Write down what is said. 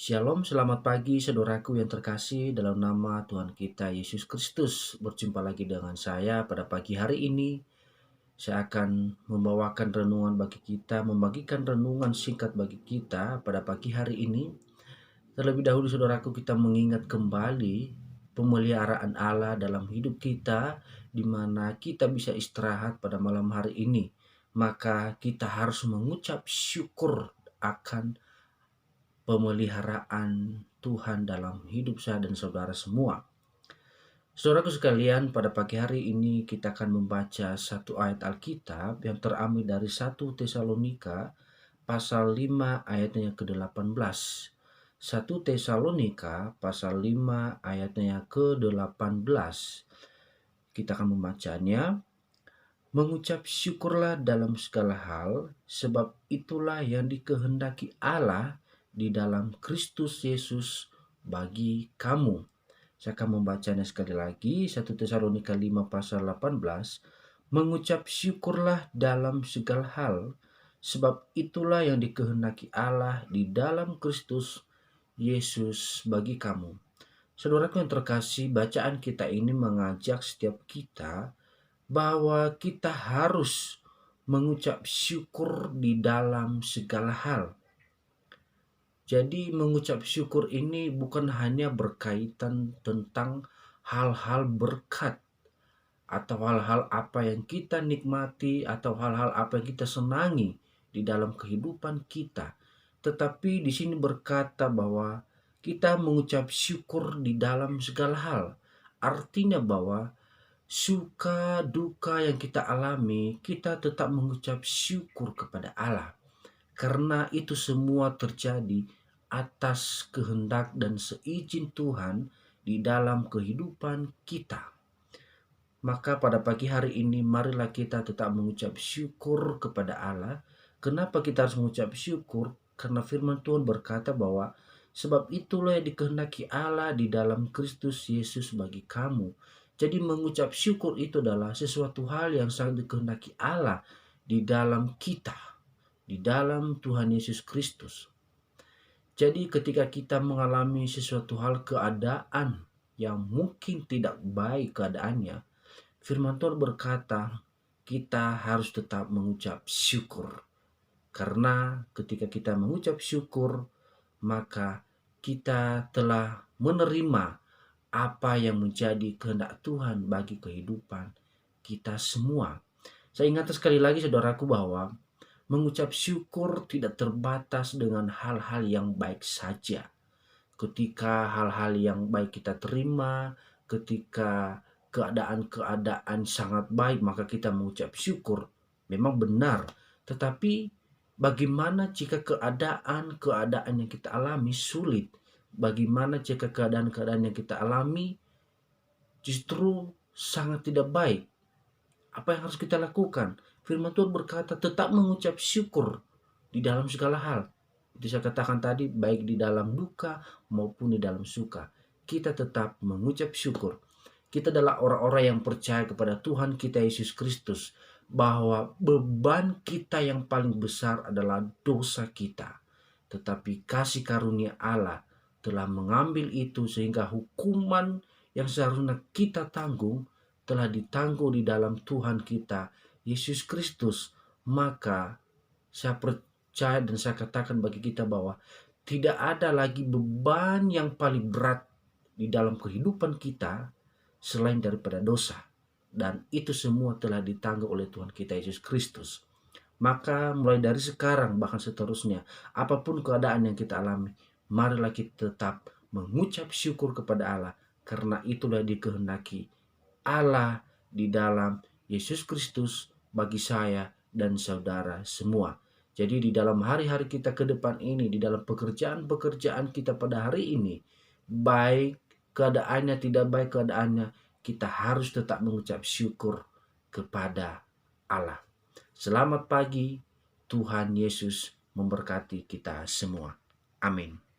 Shalom, selamat pagi saudaraku yang terkasih dalam nama Tuhan kita Yesus Kristus. Berjumpa lagi dengan saya pada pagi hari ini. Saya akan membawakan renungan bagi kita, membagikan renungan singkat bagi kita pada pagi hari ini. Terlebih dahulu saudaraku, kita mengingat kembali pemeliharaan Allah dalam hidup kita, di mana kita bisa istirahat pada malam hari ini. Maka kita harus mengucap syukur akan pemeliharaan Tuhan dalam hidup saya dan saudara semua. Saudaraku sekalian, pada pagi hari ini kita akan membaca satu ayat Alkitab yang terambil dari 1 Tesalonika pasal 5 ayatnya yang ke-18. 1 Tesalonika pasal 5 ayatnya yang ke-18. Kita akan membacanya. Mengucap syukurlah dalam segala hal, sebab itulah yang dikehendaki Allah di dalam Kristus Yesus bagi kamu. Saya akan membacanya sekali lagi, 1 Tesalonika 5 pasal 18. Mengucap syukurlah dalam segala hal, sebab itulah yang dikehendaki Allah di dalam Kristus Yesus bagi kamu. Saudaraku yang terkasih, bacaan kita ini mengajak setiap kita bahwa kita harus mengucap syukur di dalam segala hal. Jadi mengucap syukur ini bukan hanya berkaitan tentang hal-hal berkat atau hal-hal apa yang kita nikmati atau hal-hal apa yang kita senangi di dalam kehidupan kita. Tetapi di sini berkata bahwa kita mengucap syukur di dalam segala hal. Artinya bahwa suka duka yang kita alami, kita tetap mengucap syukur kepada Allah. Karena itu semua terjadi atas kehendak dan seizin Tuhan di dalam kehidupan kita. Maka pada pagi hari ini marilah kita tetap mengucap syukur kepada Allah. Kenapa kita harus mengucap syukur? Karena firman Tuhan berkata bahwa sebab itulah yang dikehendaki Allah di dalam Kristus Yesus bagi kamu. Jadi mengucap syukur itu adalah sesuatu hal yang sangat dikehendaki Allah di dalam kita, di dalam Tuhan Yesus Kristus. Jadi ketika kita mengalami sesuatu hal keadaan yang mungkin tidak baik keadaannya, firman Tuhan berkata kita harus tetap mengucap syukur. Karena ketika kita mengucap syukur, maka kita telah menerima apa yang menjadi kehendak Tuhan bagi kehidupan kita semua. Saya ingat sekali lagi saudaraku bahwa mengucap syukur tidak terbatas dengan hal-hal yang baik saja. Ketika hal-hal yang baik kita terima, ketika keadaan-keadaan sangat baik, maka kita mengucap syukur. Memang benar, tetapi bagaimana jika keadaan-keadaan yang kita alami sulit? Bagaimana jika keadaan-keadaan yang kita alami justru sangat tidak baik? Apa yang harus kita lakukan? Firman Tuhan berkata tetap mengucap syukur di dalam segala hal. Itu saya katakan tadi, baik di dalam duka maupun di dalam suka. Kita tetap mengucap syukur. Kita adalah orang-orang yang percaya kepada Tuhan kita Yesus Kristus, bahwa beban kita yang paling besar adalah dosa kita. Tetapi kasih karunia Allah telah mengambil itu sehingga hukuman yang seharusnya kita tanggung telah ditanggung di dalam Tuhan kita Yesus Kristus. Maka saya percaya dan saya katakan bagi kita bahwa tidak ada lagi beban yang paling berat di dalam kehidupan kita selain daripada dosa. Dan itu semua telah ditanggung oleh Tuhan kita Yesus Kristus. Maka mulai dari sekarang bahkan seterusnya, apapun keadaan yang kita alami, marilah kita tetap mengucap syukur kepada Allah, karena itulah dikehendaki Allah di dalam Yesus Kristus bagi saya dan saudara semua. Jadi di dalam hari-hari kita ke depan ini, di dalam pekerjaan-pekerjaan kita pada hari ini, baik keadaannya tidak baik keadaannya, kita harus tetap mengucap syukur kepada Allah. Selamat pagi, Tuhan Yesus memberkati kita semua. Amin.